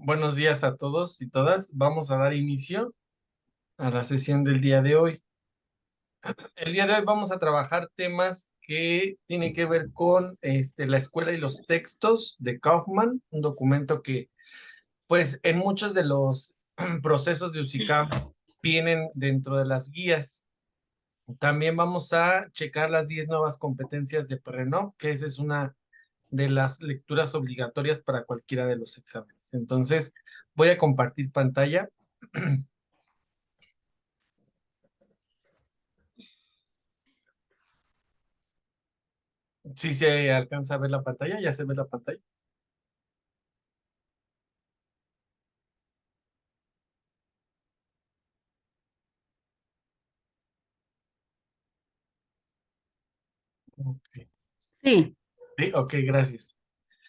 Buenos días a todos y todas. Vamos a dar inicio a la sesión del día de hoy. El día de hoy vamos a trabajar temas que tienen que ver con la escuela y los textos de Kaufman, un documento que, pues, en muchos de los procesos de USICAM vienen dentro de las guías. También vamos a checar las 10 nuevas competencias de Perrenot, que esa es una de las lecturas obligatorias para cualquiera de los exámenes. Entonces, voy a compartir pantalla. Sí, se alcanza a ver la pantalla, ya se ve la pantalla. Ok, Sí, sí, ok, gracias.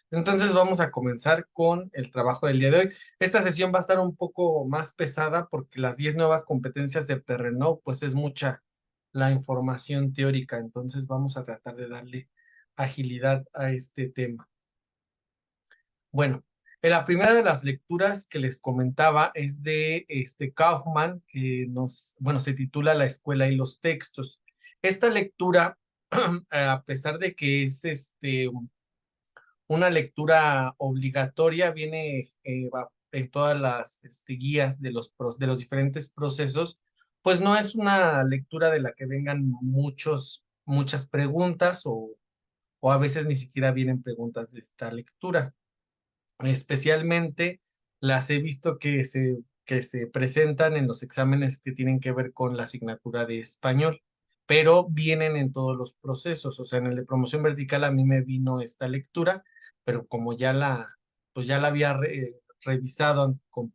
Entonces vamos a comenzar con el trabajo del día de hoy. Esta sesión va a estar un poco más pesada porque las 10 nuevas competencias de Perrenot, pues es mucha la información teórica, entonces vamos a tratar de darle agilidad a este tema. Bueno, la primera de las lecturas que les comentaba es de Kaufman, que bueno, se titula La escuela y los textos. Esta lectura, a pesar de que es una lectura obligatoria, viene en todas las guías de de los diferentes procesos, pues no es una lectura de la que vengan muchas preguntas o a veces ni siquiera vienen preguntas de esta lectura. Especialmente las he visto que se presentan en los exámenes que tienen que ver con la asignatura de español, pero vienen en todos los procesos. O sea, en el de promoción vertical a mí me vino esta lectura, pero como pues ya la había revisado con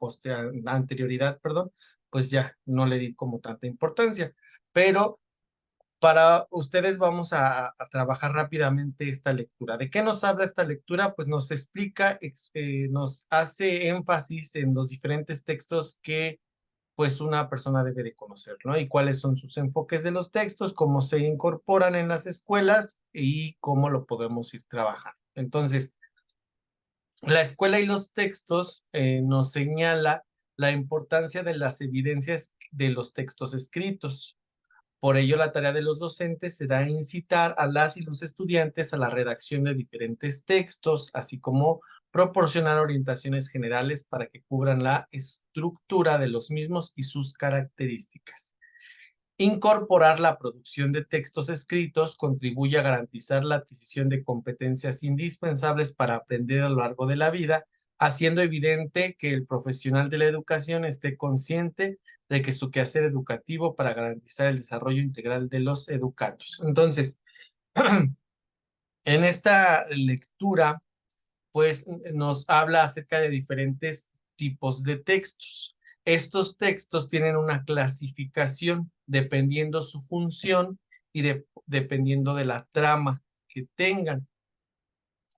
anterioridad, perdón, pues ya no le di como tanta importancia. Pero para ustedes vamos a trabajar rápidamente esta lectura. ¿De qué nos habla esta lectura? Pues nos explica, nos hace énfasis en los diferentes textos que pues una persona debe de conocer, ¿no? Y cuáles son sus enfoques de los textos, cómo se incorporan en las escuelas y cómo lo podemos ir trabajando. Entonces, la escuela y los textos nos señala la importancia de las evidencias de los textos escritos. Por ello, la tarea de los docentes será incitar a las y los estudiantes a la redacción de diferentes textos, así como proporcionar orientaciones generales para que cubran la estructura de los mismos y sus características. Incorporar la producción de textos escritos contribuye a garantizar la adquisición de competencias indispensables para aprender a lo largo de la vida, haciendo evidente que el profesional de la educación esté consciente de que su quehacer educativo para garantizar el desarrollo integral de los educandos. Entonces, en esta lectura, pues nos habla acerca de diferentes tipos de textos. Estos textos tienen una clasificación dependiendo su función y dependiendo de la trama que tengan.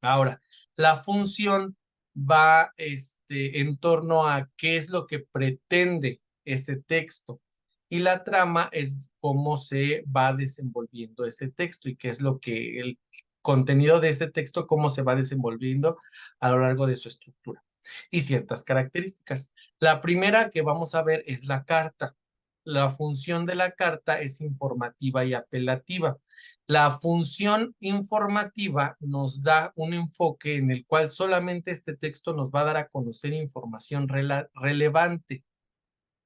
Ahora, la función va en torno a qué es lo que pretende ese texto y la trama es cómo se va desenvolviendo ese texto y qué es lo que el contenido de ese texto, cómo se va desenvolviendo a lo largo de su estructura y ciertas características. La primera que vamos a ver es la carta. La función de la carta es informativa y apelativa. La función informativa nos da un enfoque en el cual solamente este texto nos va a dar a conocer información relevante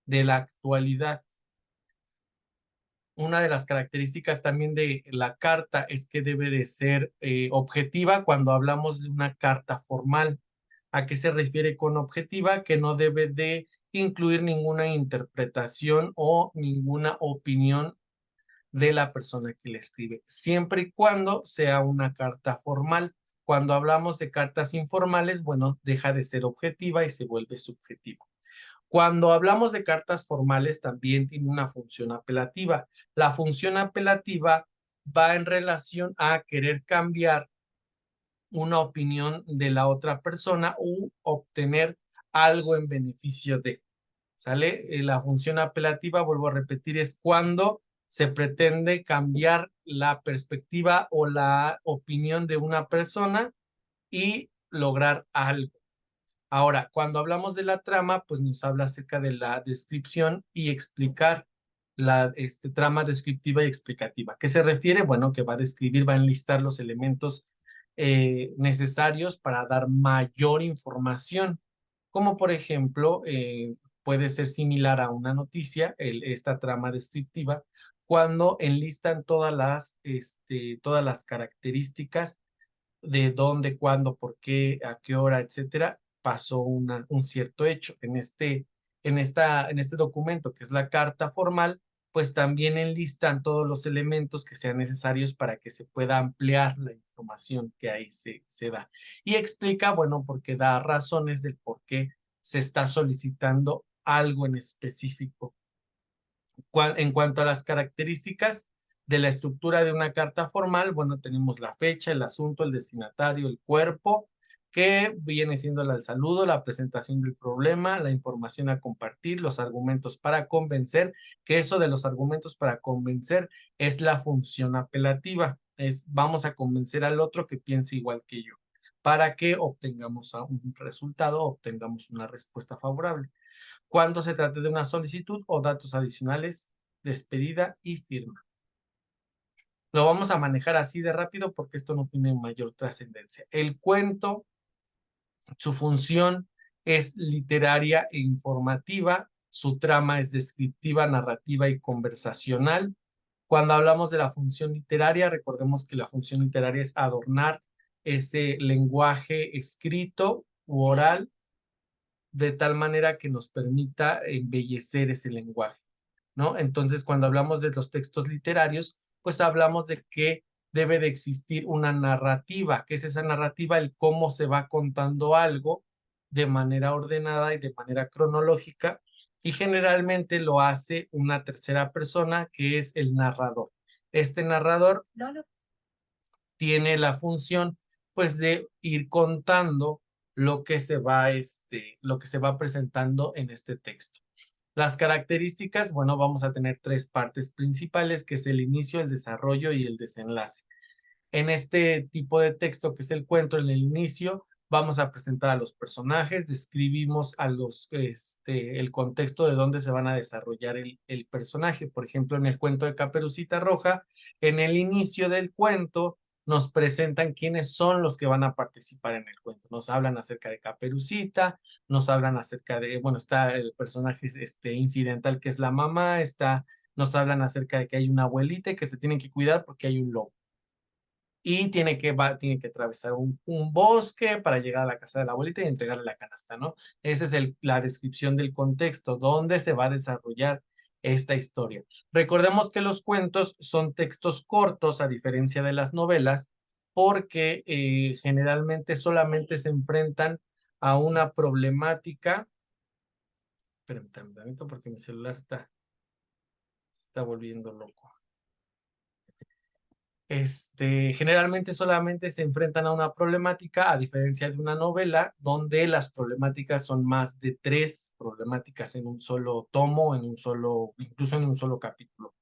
de la actualidad. Una de las características también de la carta es que debe de ser objetiva cuando hablamos de una carta formal. ¿A qué se refiere con objetiva? Que no debe de incluir ninguna interpretación o ninguna opinión de la persona que le escribe, siempre y cuando sea una carta formal. Cuando hablamos de cartas informales, bueno, deja de ser objetiva y se vuelve subjetiva. Cuando hablamos de cartas formales, también tiene una función apelativa. La función apelativa va en relación a querer cambiar una opinión de la otra persona u obtener algo en beneficio de. ¿Sale? La función apelativa, vuelvo a repetir, es cuando se pretende cambiar la perspectiva o la opinión de una persona y lograr algo. Ahora, cuando hablamos de la trama, pues nos habla acerca de la descripción y explicar la trama descriptiva y explicativa. ¿Qué se refiere? Bueno, que va a describir, va a enlistar los elementos necesarios para dar mayor información, como por ejemplo, puede ser similar a una noticia, esta trama descriptiva, cuando enlistan todas las características de dónde, cuándo, por qué, a qué hora, etcétera, pasó un cierto hecho. En este documento, que es la carta formal, pues también enlistan todos los elementos que sean necesarios para que se pueda ampliar la información que ahí se da. Y explica, bueno, porque da razones del por qué se está solicitando algo en específico. En cuanto a las características de la estructura de una carta formal, bueno, tenemos la fecha, el asunto, el destinatario, el cuerpo, que viene siendo el saludo, la presentación del problema, la información a compartir, los argumentos para convencer, que eso de los argumentos para convencer es la función apelativa, es vamos a convencer al otro que piense igual que yo, para que obtengamos un resultado, obtengamos una respuesta favorable cuando se trate de una solicitud o datos adicionales, despedida y firma. Lo vamos a manejar así de rápido porque esto no tiene mayor trascendencia. El cuento, su función es literaria e informativa, su trama es descriptiva, narrativa y conversacional. Cuando hablamos de la función literaria, recordemos que la función literaria es adornar ese lenguaje escrito u oral de tal manera que nos permita embellecer ese lenguaje, ¿no? Entonces, cuando hablamos de los textos literarios, pues hablamos de que debe de existir una narrativa. ¿Qué es esa narrativa? El cómo se va contando algo de manera ordenada y de manera cronológica, y generalmente lo hace una tercera persona, que es el narrador. Este narrador tiene la función, pues, de ir contando lo que se va presentando en este texto. Las características, bueno, vamos a tener tres partes principales, que es el inicio, el desarrollo y el desenlace. En este tipo de texto, que es el cuento, en el inicio, vamos a presentar a los personajes, describimos el contexto de dónde se van a desarrollar el personaje. Por ejemplo, en el cuento de Caperucita Roja, en el inicio del cuento, nos presentan quiénes son los que van a participar en el cuento. Nos hablan acerca de Caperucita, nos hablan acerca de, bueno, está el personaje incidental que es la mamá, nos hablan acerca de que hay una abuelita y que se tienen que cuidar porque hay un lobo y tiene que atravesar un bosque para llegar a la casa de la abuelita y entregarle la canasta, ¿no? Esa es la descripción del contexto, donde se va a desarrollar esta historia. Recordemos que los cuentos son textos cortos, a diferencia de las novelas, porque generalmente solamente se enfrentan a una problemática. Espérame un tantito porque mi celular está volviendo loco. Generalmente solamente se enfrentan a una problemática, a diferencia de una novela, donde las problemáticas son más de tres problemáticas en un solo tomo, incluso en un solo capítulo,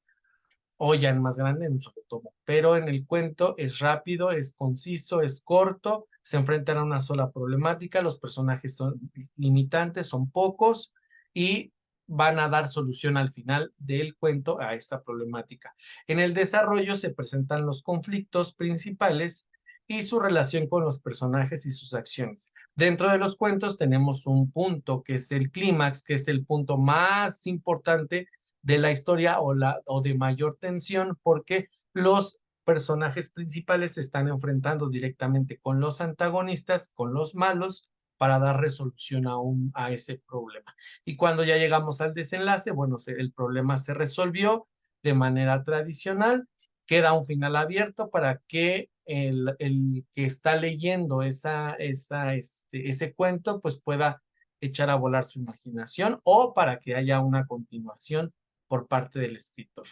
o ya en más grande, en un solo tomo. Pero en el cuento es rápido, es conciso, es corto, se enfrentan a una sola problemática, los personajes son limitantes, son pocos y van a dar solución al final del cuento a esta problemática. En el desarrollo se presentan los conflictos principales y su relación con los personajes y sus acciones. Dentro de los cuentos tenemos un punto que es el clímax, que es el punto más importante de la historia o de mayor tensión, porque los personajes principales se están enfrentando directamente con los antagonistas, con los malos, para dar resolución a ese problema. Y cuando ya llegamos al desenlace, bueno, el problema se resolvió de manera tradicional, queda un final abierto para que el que está leyendo ese cuento pues pueda echar a volar su imaginación o para que haya una continuación por parte del escritor.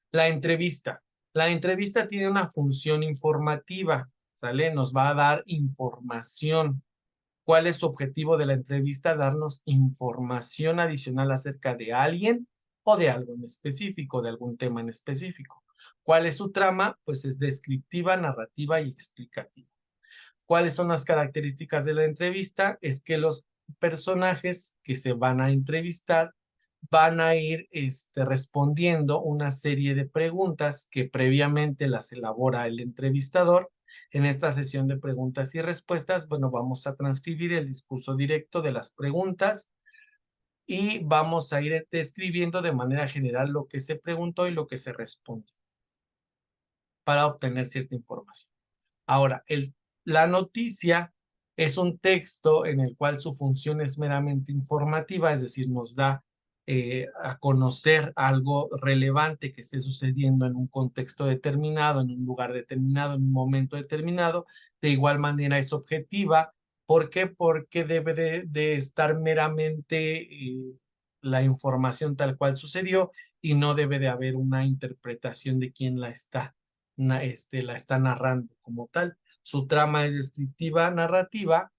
La entrevista. La entrevista tiene una función informativa, ¿sale? Nos va a dar información. ¿Cuál es su objetivo de la entrevista? Darnos información adicional acerca de alguien o de algo en específico, de algún tema en específico. ¿Cuál es su trama? Pues es descriptiva, narrativa y explicativa. ¿Cuáles son las características de la entrevista? Es que los personajes que se van a entrevistar van a ir respondiendo una serie de preguntas que previamente las elabora el entrevistador. En esta sesión de preguntas y respuestas, bueno, vamos a transcribir el discurso directo de las preguntas y vamos a ir describiendo de manera general lo que se preguntó y lo que se respondió para obtener cierta información. Ahora, la noticia es un texto en el cual su función es meramente informativa, es decir, nos da a conocer algo relevante que esté sucediendo en un contexto determinado, en un lugar determinado, en un momento determinado. De igual manera es objetiva. ¿Por qué? Porque debe de estar meramente la información tal cual sucedió y no debe de haber una interpretación de quién la está narrando como tal. Su trama es descriptiva, narrativa,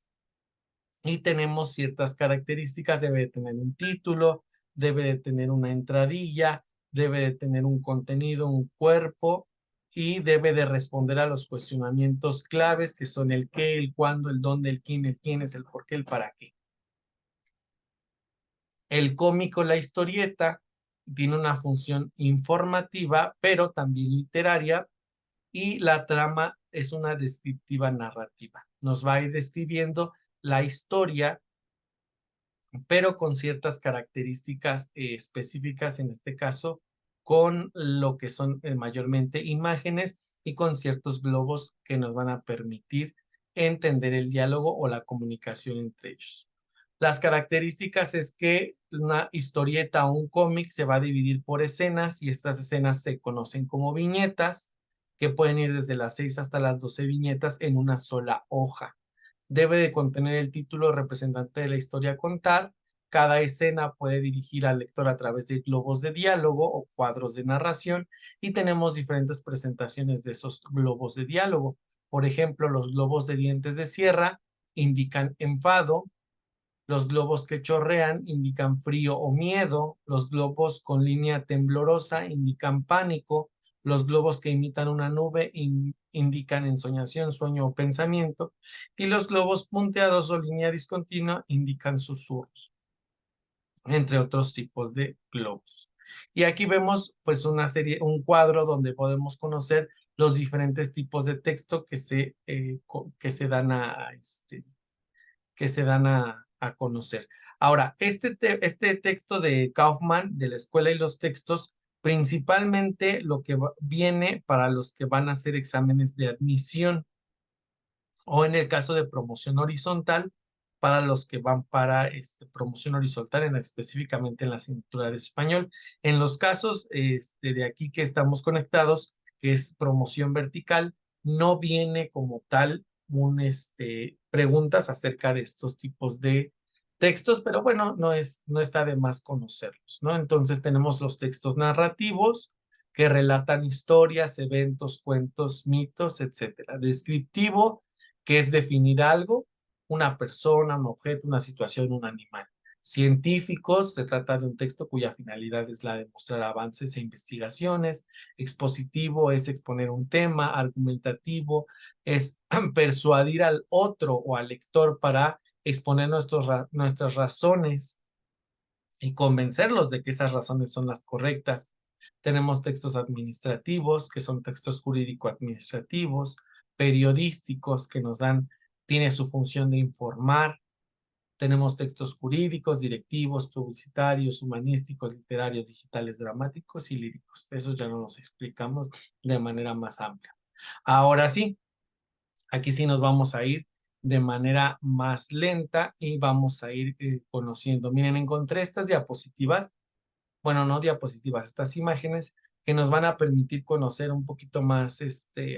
y tenemos ciertas características. Debe de tener un título, debe de tener una entradilla, debe de tener un contenido, un cuerpo, y debe de responder a los cuestionamientos claves que son el qué, el cuándo, el dónde, el quién es, el por qué, el para qué. El cómico, la historieta, tiene una función informativa, pero también literaria, y la trama es una descriptiva narrativa. Nos va a ir describiendo la historia, pero con ciertas características específicas, en este caso, con lo que son mayormente imágenes y con ciertos globos que nos van a permitir entender el diálogo o la comunicación entre ellos. Las características es que una historieta o un cómic se va a dividir por escenas y estas escenas se conocen como viñetas, que pueden ir desde las 6 hasta las 12 viñetas en una sola hoja. Debe de contener el título representante de la historia a contar. Cada escena puede dirigir al lector a través de globos de diálogo o cuadros de narración, y tenemos diferentes presentaciones de esos globos de diálogo. Por ejemplo, los globos de dientes de sierra indican enfado, los globos que chorrean indican frío o miedo, los globos con línea temblorosa indican pánico, los globos que imitan una nube indican ensoñación, sueño o pensamiento, y los globos punteados o línea discontinua indican susurros, entre otros tipos de globos. Y aquí vemos pues una serie, un cuadro donde podemos conocer los diferentes tipos de texto que se dan a conocer. Ahora, este texto de Kaufman, de la escuela y los textos, principalmente lo que viene para los que van a hacer exámenes de admisión, o en el caso de promoción horizontal, para los que van para promoción horizontal, específicamente en la asignatura de español. En los casos de aquí que estamos conectados, que es promoción vertical, no viene como tal preguntas acerca de estos tipos de textos, pero bueno, no está de más conocerlos, ¿no? Entonces tenemos los textos narrativos que relatan historias, eventos, cuentos, mitos, etcétera. Descriptivo, que es definir algo, una persona, un objeto, una situación, un animal. Científicos, se trata de un texto cuya finalidad es la de mostrar avances e investigaciones. Expositivo es exponer un tema. Argumentativo es persuadir al otro o al lector para exponer nuestras razones y convencerlos de que esas razones son las correctas. Tenemos textos administrativos, que son textos jurídico-administrativos, periodísticos, que tiene su función de informar. Tenemos textos jurídicos, directivos, publicitarios, humanísticos, literarios, digitales, dramáticos y líricos. Esos ya no los explicamos de manera más amplia. Ahora sí, aquí sí nos vamos a ir de manera más lenta y vamos a ir conociendo. Miren, encontré estas diapositivas, bueno, no diapositivas, estas imágenes que nos van a permitir conocer un poquito más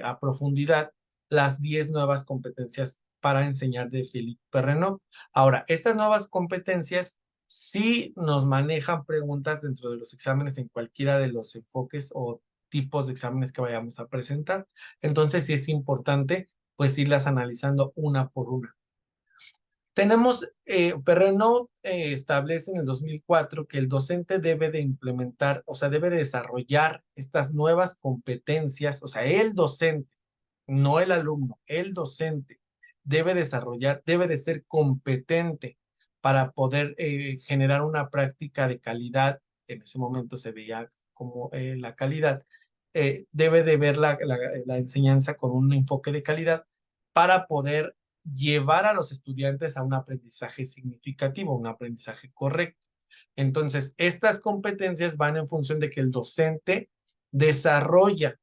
a profundidad las 10 nuevas competencias para enseñar de Philippe Perrenot. Ahora, estas nuevas competencias sí nos manejan preguntas dentro de los exámenes en cualquiera de los enfoques o tipos de exámenes que vayamos a presentar. Entonces, sí es importante pues irlas analizando una por una. Tenemos, Perrenot establece en el 2004 que el docente debe de implementar, o sea, debe de desarrollar estas nuevas competencias, o sea, el docente, no el alumno, el docente debe de ser competente para poder generar una práctica de calidad. En ese momento se veía como la calidad. Debe de ver la enseñanza con un enfoque de calidad para poder llevar a los estudiantes a un aprendizaje significativo, un aprendizaje correcto. Entonces, estas competencias van en función de que el docente desarrolla.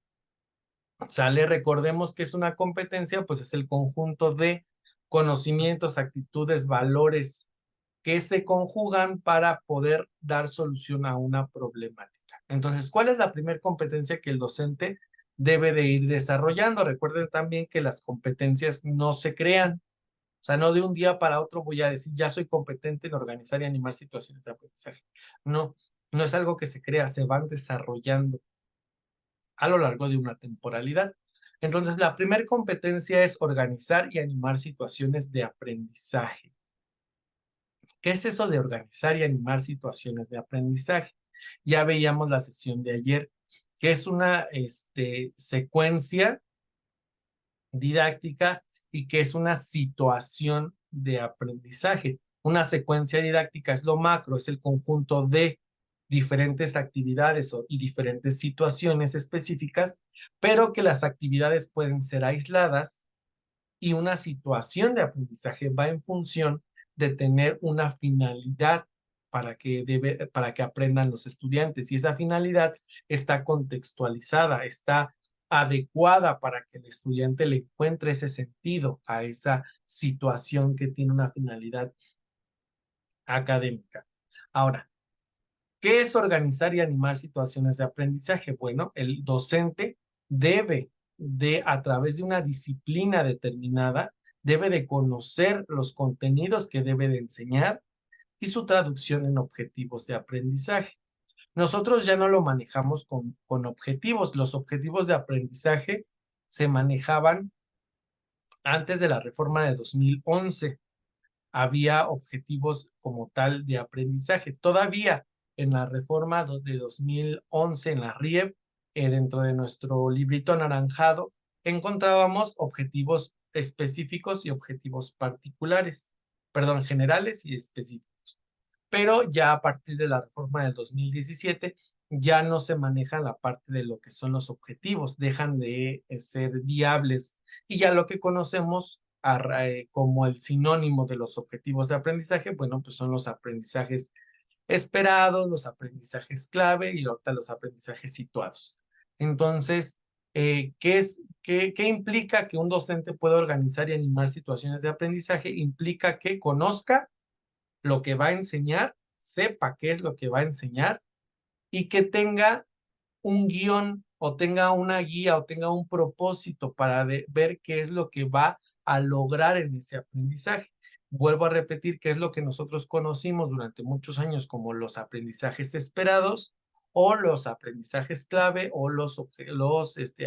Sale, recordemos que es una competencia, pues es el conjunto de conocimientos, actitudes, valores que se conjugan para poder dar solución a una problemática. Entonces, ¿cuál es la primera competencia que el docente debe de ir desarrollando? Recuerden también que las competencias no se crean. O sea, no de un día para otro voy a decir, ya soy competente en organizar y animar situaciones de aprendizaje. No, no es algo que se crea, se van desarrollando a lo largo de una temporalidad. Entonces, la primera competencia es organizar y animar situaciones de aprendizaje. ¿Qué es eso de organizar y animar situaciones de aprendizaje? Ya veíamos la sesión de ayer, que es una secuencia didáctica y que es una situación de aprendizaje. Una secuencia didáctica es lo macro, es el conjunto de diferentes actividades y diferentes situaciones específicas, pero que las actividades pueden ser aisladas y una situación de aprendizaje va en función de tener una finalidad para que aprendan los estudiantes. Y esa finalidad está contextualizada, está adecuada para que el estudiante le encuentre ese sentido a esa situación que tiene una finalidad académica. Ahora, ¿qué es organizar y animar situaciones de aprendizaje? Bueno, el docente debe a través de una disciplina determinada, debe de conocer los contenidos que debe de enseñar y su traducción en objetivos de aprendizaje. Nosotros ya no lo manejamos con objetivos. Los objetivos de aprendizaje se manejaban antes de la reforma de 2011. Había objetivos como tal de aprendizaje. Todavía en la reforma de 2011, en la RIEP, dentro de nuestro librito anaranjado, encontrábamos objetivos específicos y objetivos particulares, perdón, generales y específicos. Pero ya a partir de la reforma del 2017 ya no se maneja la parte de lo que son los objetivos, dejan de ser viables y ya lo que conocemos como el sinónimo de los objetivos de aprendizaje, bueno, pues son los aprendizajes esperados, los aprendizajes clave y ahorita los aprendizajes situados. Entonces, ¿qué implica que un docente pueda organizar y animar situaciones de aprendizaje? Implica que conozca lo que va a enseñar, sepa qué es lo que va a enseñar y que tenga un guión o tenga una guía o tenga un propósito para ver qué es lo que va a lograr en ese aprendizaje. Vuelvo a repetir que es lo que nosotros conocimos durante muchos años como los aprendizajes esperados o los aprendizajes clave o los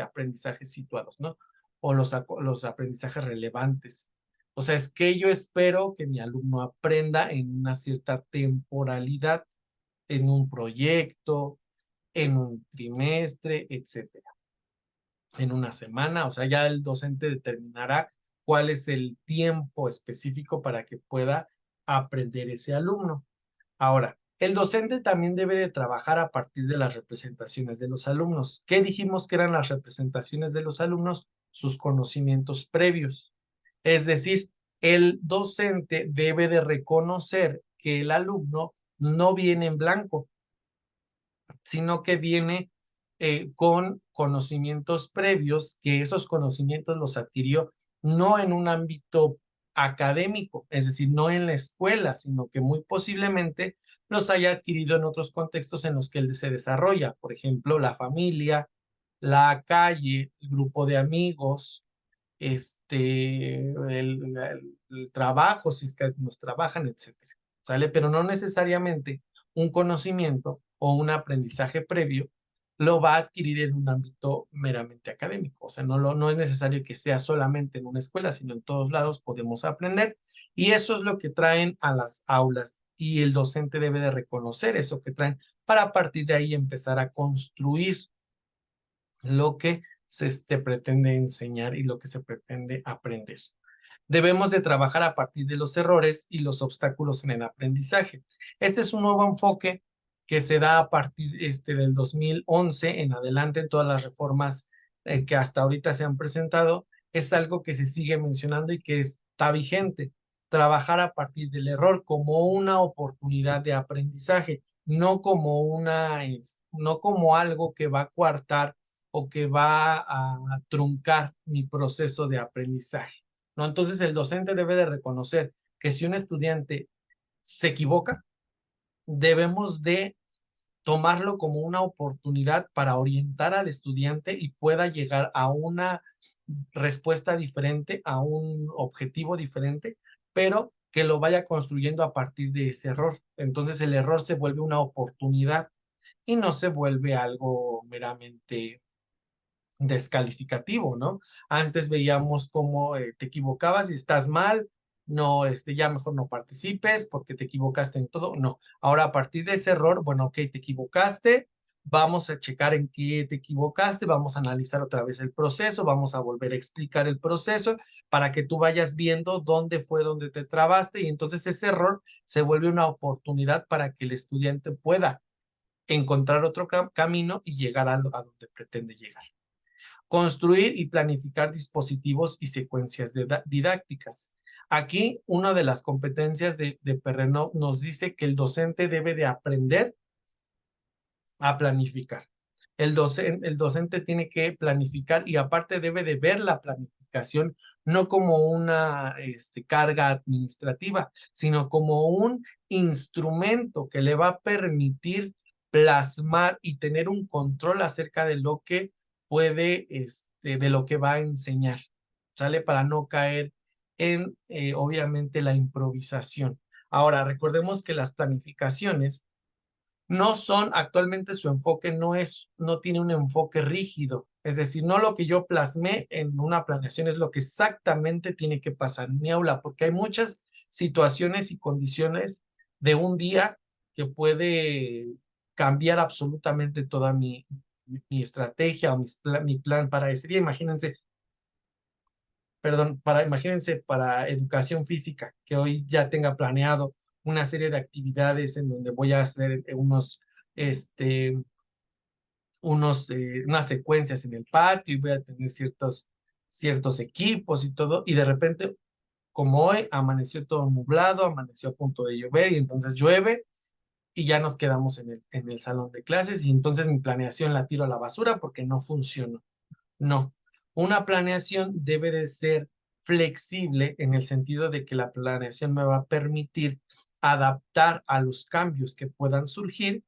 aprendizajes situados, ¿no? O los aprendizajes relevantes. O sea, es que yo espero que mi alumno aprenda en una cierta temporalidad, en un proyecto, en un trimestre, etcétera, en una semana. O sea, ya el docente determinará cuál es el tiempo específico para que pueda aprender ese alumno. Ahora, el docente también debe de trabajar a partir de las representaciones de los alumnos. ¿Qué dijimos que eran las representaciones de los alumnos? Sus conocimientos previos. Es decir, el docente debe de reconocer que el alumno no viene en blanco, sino que viene con conocimientos previos, que esos conocimientos los adquirió no en un ámbito académico, es decir, no en la escuela, sino que muy posiblemente los haya adquirido en otros contextos en los que él se desarrolla, por ejemplo, la familia, la calle, el grupo de amigos, el trabajo, si es que nos trabajan, etcétera. ¿Sale? Pero no necesariamente un conocimiento o un aprendizaje previo lo va a adquirir en un ámbito meramente académico. O sea, no es necesario que sea solamente en una escuela, sino en todos lados podemos aprender. Y eso es lo que traen a las aulas. Y el docente debe de reconocer eso que traen para a partir de ahí empezar a construir lo que se pretende enseñar y lo que se pretende aprender. Debemos de trabajar a partir de los errores y los obstáculos en el aprendizaje. Este es un nuevo enfoque que se da a partir del 2011 en adelante en todas las reformas que hasta ahorita se han presentado. Es algo que se sigue mencionando y que está vigente. Trabajar a partir del error como una oportunidad de aprendizaje, no como algo que va a coartar o que va a truncar mi proceso de aprendizaje. ¿No? Entonces el docente debe de reconocer que si un estudiante se equivoca, debemos de tomarlo como una oportunidad para orientar al estudiante y pueda llegar a una respuesta diferente, a un objetivo diferente, pero que lo vaya construyendo a partir de ese error. Entonces el error se vuelve una oportunidad y no se vuelve algo meramente descalificativo, ¿no? Antes veíamos cómo te equivocabas y estás mal, no, ya mejor no participes porque te equivocaste en todo. No, ahora a partir de ese error, bueno, ok, te equivocaste, vamos a checar en qué te equivocaste, vamos a analizar otra vez el proceso, vamos a volver a explicar el proceso para que tú vayas viendo dónde fue donde te trabaste y entonces ese error se vuelve una oportunidad para que el estudiante pueda encontrar otro camino y llegar a donde pretende llegar. Construir y planificar dispositivos y secuencias didácticas. Aquí, una de las competencias de Perrenot nos dice que el docente debe de aprender a planificar. El docente tiene que planificar y aparte debe de ver la planificación no como una carga administrativa, sino como un instrumento que le va a permitir plasmar y tener un control acerca de lo que puede, de lo que va a enseñar, ¿sale? Para no caer en, obviamente, la improvisación. Ahora, recordemos que las planificaciones no son, actualmente su enfoque no tiene un enfoque rígido, es decir, no lo que yo plasmé en una planeación es lo que exactamente tiene que pasar en mi aula, porque hay muchas situaciones y condiciones de un día que puede cambiar absolutamente toda mi estrategia o mi plan para ese día. Imagínense, perdón, imagínense para educación física, que hoy ya tenga planeado una serie de actividades en donde voy a hacer este, unas secuencias en el patio y voy a tener ciertos equipos y todo, y de repente, como hoy, amaneció todo nublado, amaneció a punto de llover y entonces llueve y ya nos quedamos en el salón de clases y entonces mi planeación la tiro a la basura porque no funcionó. No, una planeación debe de ser flexible en el sentido de que la planeación me va a permitir adaptar a los cambios que puedan surgir,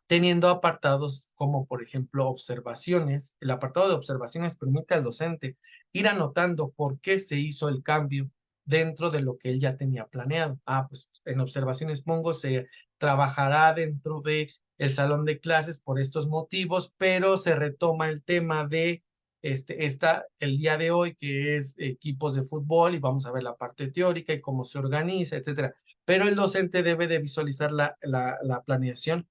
teniendo apartados como, por ejemplo, observaciones. El apartado de observaciones permite al docente ir anotando por qué se hizo el cambio dentro de lo que él ya tenía planeado. Ah, pues en observaciones pongo, se trabajará dentro de el salón de clases por estos motivos, pero se retoma el tema de el día de hoy, que es equipos de fútbol, y vamos a ver la parte teórica y cómo se organiza, etcétera. Pero el docente debe de visualizar la planeación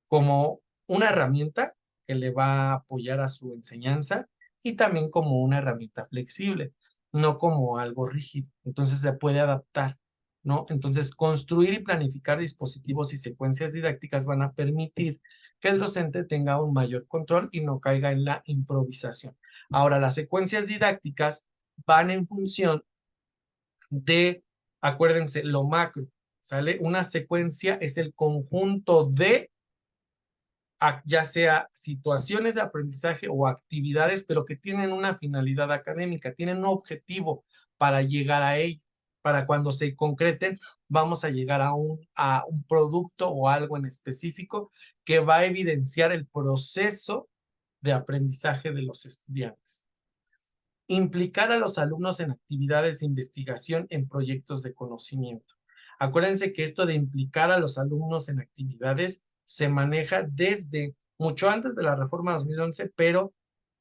como una herramienta que le va a apoyar a su enseñanza y también como una herramienta flexible, no como algo rígido. Entonces se puede adaptar, ¿no? Entonces construir y planificar dispositivos y secuencias didácticas van a permitir que el docente tenga un mayor control y no caiga en la improvisación. Ahora, las secuencias didácticas van en función de, acuérdense, lo macro, ¿sale? Una secuencia es el conjunto de ya sea situaciones de aprendizaje o actividades, pero que tienen una finalidad académica, tienen un objetivo para llegar a ello. Para cuando se concreten, vamos a llegar a un producto o algo en específico que va a evidenciar el proceso de aprendizaje de los estudiantes. Implicar a los alumnos en actividades de investigación en proyectos de conocimiento. Acuérdense que esto de implicar a los alumnos en actividades se maneja desde mucho antes de la reforma 2011, pero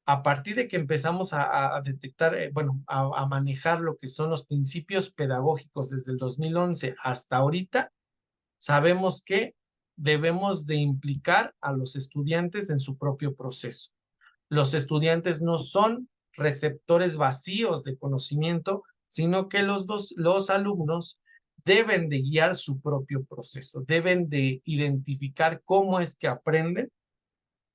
a partir de que empezamos a detectar, bueno, a manejar lo que son los principios pedagógicos desde el 2011 hasta ahorita, sabemos que debemos de implicar a los estudiantes en su propio proceso. Los estudiantes no son receptores vacíos de conocimiento, sino que los alumnos deben de guiar su propio proceso, deben de identificar cómo es que aprenden,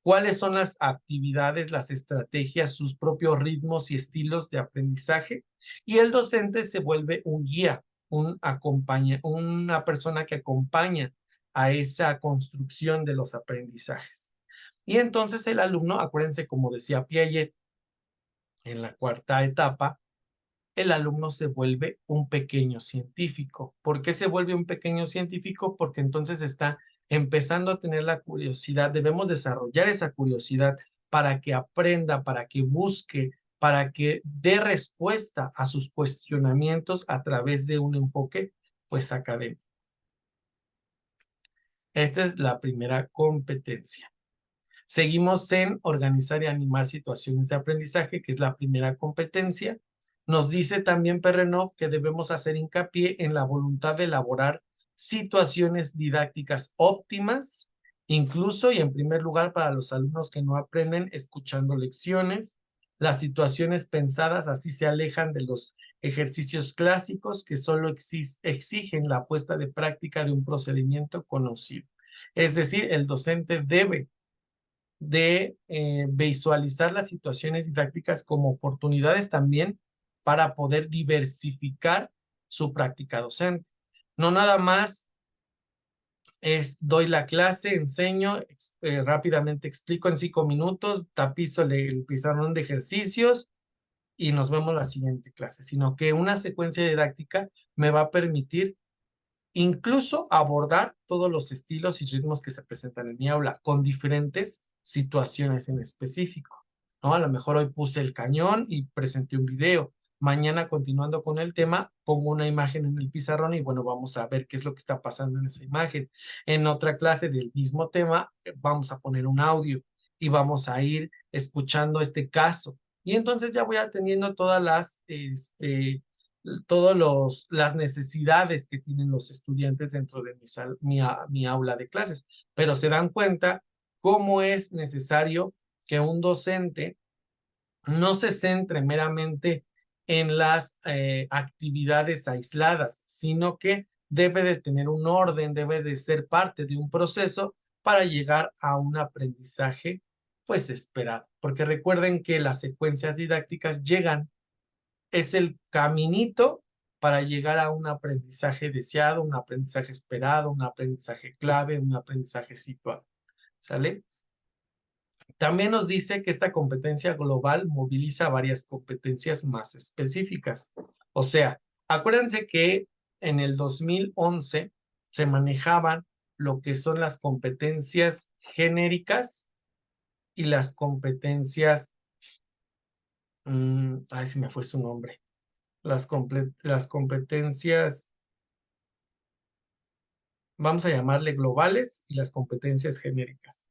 cuáles son las actividades, las estrategias, sus propios ritmos y estilos de aprendizaje, y el docente se vuelve un guía, una persona que acompaña a esa construcción de los aprendizajes. Y entonces el alumno, acuérdense, como decía Piaget en la cuarta etapa, el alumno se vuelve un pequeño científico. ¿Por qué se vuelve un pequeño científico? Porque entonces está empezando a tener la curiosidad. Debemos desarrollar esa curiosidad para que aprenda, para que busque, para que dé respuesta a sus cuestionamientos a través de un enfoque, pues, académico. Esta es la primera competencia. Seguimos en organizar y animar situaciones de aprendizaje, que es la primera competencia. Nos dice también Perrenov que debemos hacer hincapié en la voluntad de elaborar situaciones didácticas óptimas, incluso y en primer lugar para los alumnos que no aprenden escuchando lecciones. Las situaciones pensadas así se alejan de los ejercicios clásicos que solo exigen la puesta de práctica de un procedimiento conocido. Es decir, el docente debe de visualizar las situaciones didácticas como oportunidades también para poder diversificar su práctica docente. No nada más doy la clase, enseño, rápidamente explico en 5 minutos, tapizo el pizarrón de ejercicios y nos vemos la siguiente clase, sino que una secuencia didáctica me va a permitir incluso abordar todos los estilos y ritmos que se presentan en mi aula con diferentes situaciones en específico, ¿no? A lo mejor hoy puse el cañón y presenté un video. Mañana, continuando con el tema, pongo una imagen en el pizarrón y bueno, vamos a ver qué es lo que está pasando en esa imagen. En otra clase del mismo tema, vamos a poner un audio y vamos a ir escuchando este caso. Y entonces ya voy atendiendo las necesidades que tienen los estudiantes dentro de mi aula de clases, pero se dan cuenta cómo es necesario que un docente no se centre meramente en las actividades aisladas, sino que debe de tener un orden, debe de ser parte de un proceso para llegar a un aprendizaje pues esperado, porque recuerden que las secuencias didácticas es el caminito para llegar a un aprendizaje deseado, un aprendizaje esperado, un aprendizaje clave, un aprendizaje situado. ¿Sale? También nos dice que esta competencia global moviliza varias competencias más específicas. O sea, acuérdense que en el 2011 se manejaban lo que son las competencias genéricas y las competencias, ay, se me fue su nombre, las competencias, vamos a llamarle globales, y las competencias genéricas.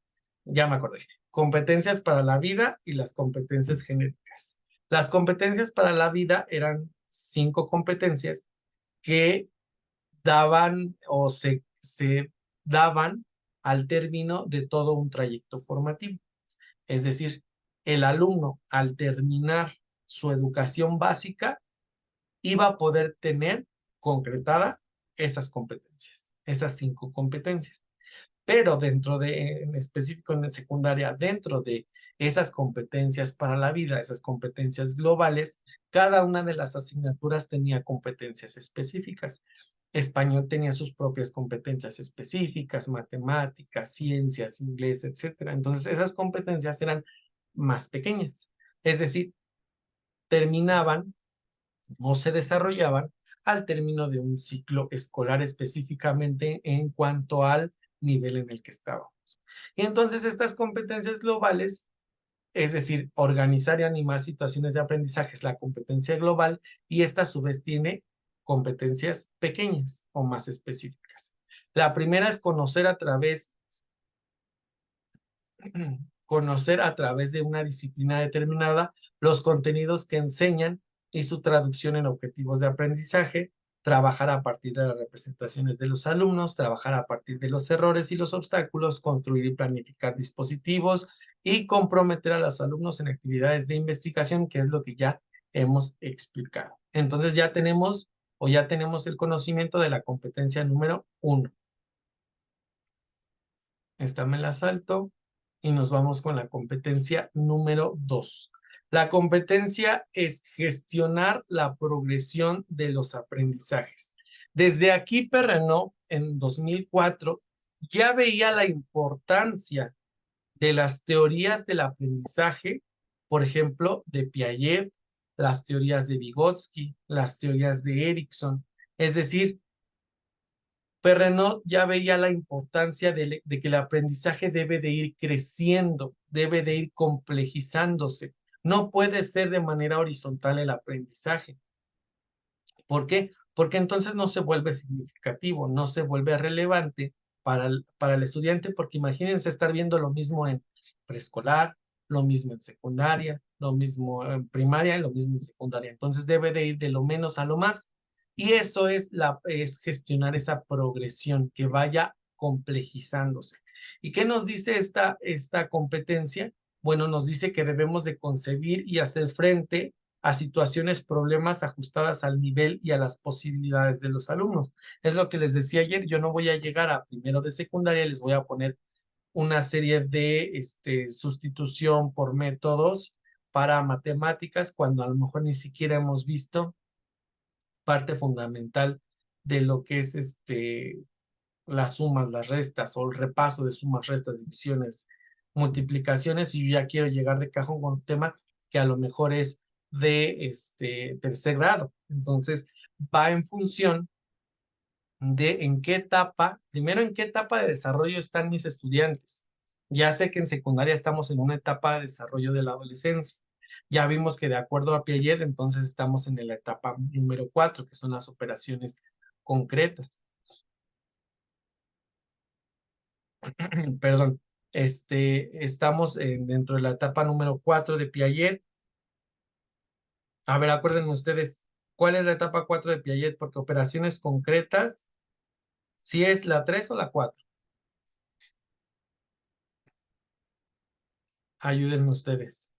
Ya me acordé. Competencias para la vida y las competencias genéricas. Las competencias para la vida eran 5 competencias que daban o se daban al término de todo un trayecto formativo. Es decir, el alumno al terminar su educación básica iba a poder tener concretada esas competencias, esas 5 competencias. Pero en específico en secundaria, dentro de esas competencias para la vida, esas competencias globales, cada una de las asignaturas tenía competencias específicas. Español tenía sus propias competencias específicas, matemáticas, ciencias, inglés, etcétera. Entonces, esas competencias eran más pequeñas. Es decir, terminaban o se desarrollaban al término de un ciclo escolar específicamente en cuanto al nivel en el que estábamos. Y entonces estas competencias globales, es decir, organizar y animar situaciones de aprendizaje es la competencia global y esta a su vez tiene competencias pequeñas o más específicas. La primera es conocer a través de una disciplina determinada los contenidos que enseñan y su traducción en objetivos de aprendizaje, trabajar a partir de las representaciones de los alumnos, trabajar a partir de los errores y los obstáculos, construir y planificar dispositivos y comprometer a los alumnos en actividades de investigación, que es lo que ya hemos explicado. Entonces ya tenemos el conocimiento de la competencia número 1. Esta me la salto y nos vamos con la competencia número 2. La competencia es gestionar la progresión de los aprendizajes. Desde aquí, Perrenot, en 2004, ya veía la importancia de las teorías del aprendizaje, por ejemplo, de Piaget, las teorías de Vygotsky, las teorías de Erickson. Es decir, Perrenot ya veía la importancia de que el aprendizaje debe de ir creciendo, debe de ir complejizándose. No puede ser de manera horizontal el aprendizaje. ¿Por qué? Porque entonces no se vuelve significativo, no se vuelve relevante para el estudiante, porque imagínense estar viendo lo mismo en preescolar, lo mismo en secundaria, lo mismo en primaria y lo mismo en secundaria. Entonces debe de ir de lo menos a lo más. Y eso es gestionar esa progresión que vaya complejizándose. ¿Y qué nos dice esta competencia? Bueno, nos dice que debemos de concebir y hacer frente a situaciones, problemas ajustadas al nivel y a las posibilidades de los alumnos. Es lo que les decía ayer, yo no voy a llegar a primero de secundaria, les voy a poner una serie de sustitución por métodos para matemáticas cuando a lo mejor ni siquiera hemos visto parte fundamental de lo que es las sumas, las restas o el repaso de sumas, restas, divisiones, multiplicaciones, y yo ya quiero llegar de cajón con un tema que a lo mejor es de tercer grado. Entonces, va en función de en qué etapa, primero en qué etapa de desarrollo están mis estudiantes. Ya sé que en secundaria estamos en una etapa de desarrollo de la adolescencia. Ya vimos que de acuerdo a Piaget, entonces estamos en la etapa número 4, que son las operaciones concretas. Perdón, estamos dentro de la etapa número 4 de Piaget. A ver, acuérdense ustedes, ¿cuál es la etapa 4 de Piaget? Porque operaciones concretas, si es la 3 o la 4. Ayúdenme ustedes.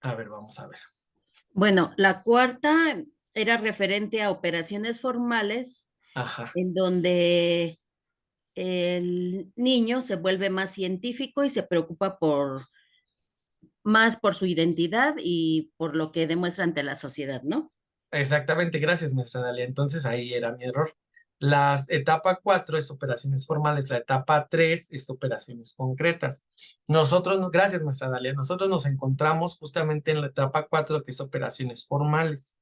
A ver, vamos a ver. Bueno, la cuarta era referente a operaciones formales, Ajá, en donde el niño se vuelve más científico y se preocupa más por su identidad y por lo que demuestra ante la sociedad, ¿no? exactamente, gracias, maestra Dalia. Entonces ahí era mi error. La etapa 4 es operaciones formales, la etapa 3 es operaciones concretas. Gracias, maestra Dalia, nosotros nos encontramos justamente en la etapa 4, que es operaciones formales,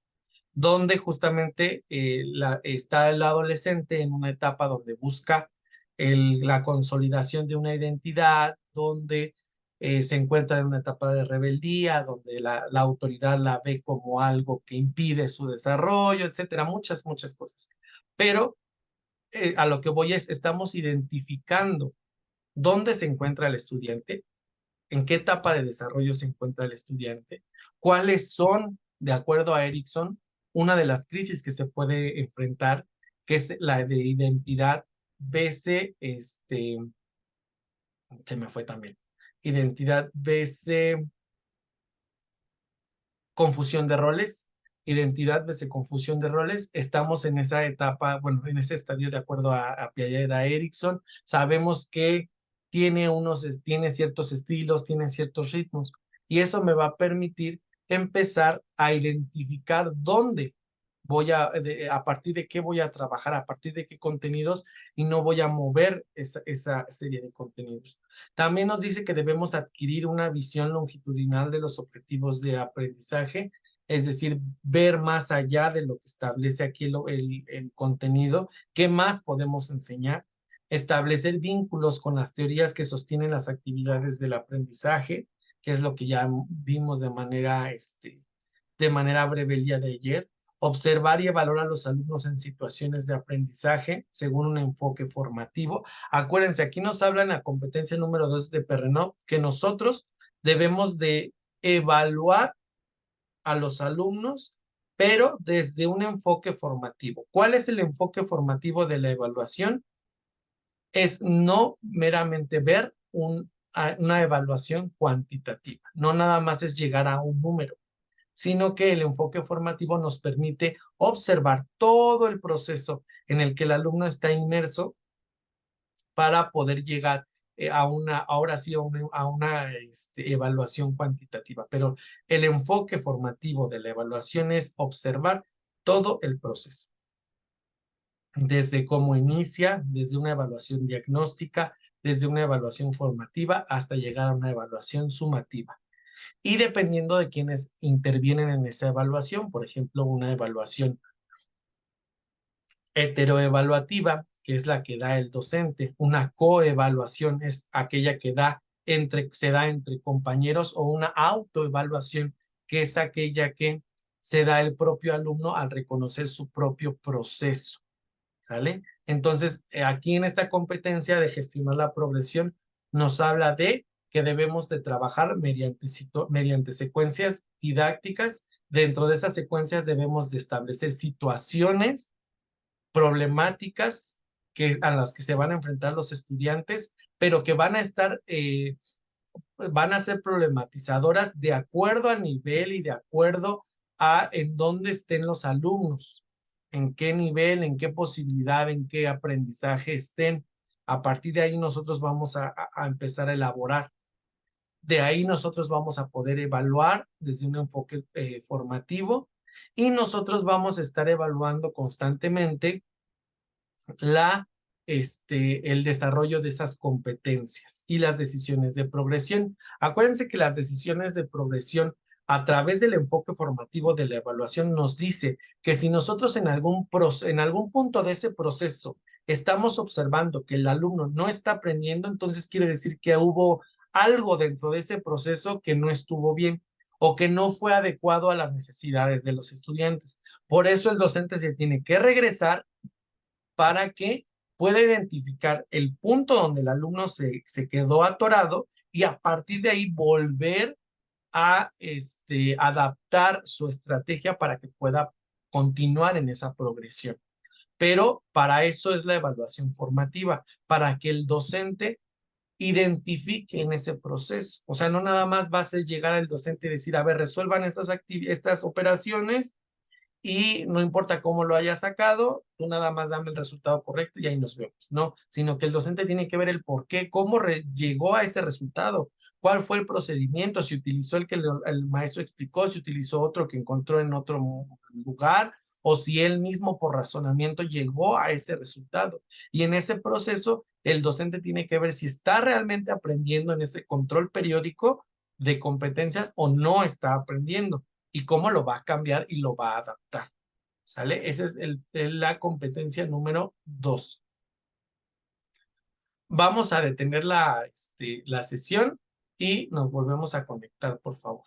donde justamente está el adolescente en una etapa donde busca la consolidación de una identidad, donde se encuentra en una etapa de rebeldía, donde la autoridad la ve como algo que impide su desarrollo, etcétera, muchas, muchas cosas. Pero a lo que voy estamos identificando dónde se encuentra el estudiante, en qué etapa de desarrollo se encuentra el estudiante, cuáles son, de acuerdo a Erickson, una de las crisis que se puede enfrentar, que es la de identidad BC, se me fue también, identidad BC, confusión de roles, identidad BC, confusión de roles. Estamos en esa etapa, bueno, en ese estadio de acuerdo a Piaget, a Erickson. Sabemos que tiene ciertos estilos, tiene ciertos ritmos, y eso me va a permitir empezar a identificar dónde a partir de qué voy a trabajar, a partir de qué contenidos, y no voy a mover esa serie de contenidos. También nos dice que debemos adquirir una visión longitudinal de los objetivos de aprendizaje, es decir, ver más allá de lo que establece aquí el contenido, qué más podemos enseñar, establecer vínculos con las teorías que sostienen las actividades del aprendizaje, que es lo que ya vimos de manera breve el día de ayer. Observar y evaluar a los alumnos en situaciones de aprendizaje según un enfoque formativo. Acuérdense, aquí nos hablan la competencia número 2 de Perrenot, que nosotros debemos de evaluar a los alumnos pero desde un enfoque formativo. ¿Cuál es el enfoque formativo de la evaluación? Es no meramente ver una evaluación cuantitativa, no nada más es llegar a un número, sino que el enfoque formativo nos permite observar todo el proceso en el que el alumno está inmerso para poder llegar ahora sí, a una evaluación cuantitativa. Pero el enfoque formativo de la evaluación es observar todo el proceso, desde cómo inicia, desde una evaluación diagnóstica, desde una evaluación formativa hasta llegar a una evaluación sumativa. Y dependiendo de quienes intervienen en esa evaluación, por ejemplo, una evaluación heteroevaluativa, que es la que da el docente. Una coevaluación es aquella que se da entre compañeros, o una autoevaluación, que es aquella que se da el propio alumno al reconocer su propio proceso. ¿Sale? Entonces, aquí en esta competencia de gestionar la progresión, nos habla de que debemos de trabajar mediante secuencias didácticas. Dentro de esas secuencias debemos de establecer situaciones problemáticas a las que se van a enfrentar los estudiantes, pero que van a ser problematizadoras de acuerdo al nivel y de acuerdo a en dónde estén los alumnos, en qué nivel, en qué posibilidad, en qué aprendizaje estén. A partir de ahí nosotros vamos a empezar a elaborar. De ahí nosotros vamos a poder evaluar desde un enfoque formativo, y nosotros vamos a estar evaluando constantemente el desarrollo de esas competencias y las decisiones de progresión. Acuérdense que las decisiones de progresión a través del enfoque formativo de la evaluación nos dice que si nosotros en algún punto de ese proceso estamos observando que el alumno no está aprendiendo, entonces quiere decir que hubo algo dentro de ese proceso que no estuvo bien o que no fue adecuado a las necesidades de los estudiantes. Por eso el docente se tiene que regresar para que pueda identificar el punto donde el alumno se quedó atorado, y a partir de ahí volver a adaptar su estrategia para que pueda continuar en esa progresión. Pero para eso es la evaluación formativa, para que el docente identifique en ese proceso. O sea, no nada más va a ser llegar al docente y decir, a ver, resuelvan estas operaciones, y no importa cómo lo hayas sacado, tú nada más dame el resultado correcto y ahí nos vemos. No, sino que el docente tiene que ver el por qué, cómo llegó a ese resultado, cuál fue el procedimiento, si utilizó el que el maestro explicó, si utilizó otro que encontró en otro lugar, o si él mismo por razonamiento llegó a ese resultado. Y en ese proceso, el docente tiene que ver si está realmente aprendiendo en ese control periódico de competencias o no está aprendiendo, y cómo lo va a cambiar y lo va a adaptar. ¿Sale? Esa es la competencia número 2. Vamos a detener la sesión y nos volvemos a conectar, por favor.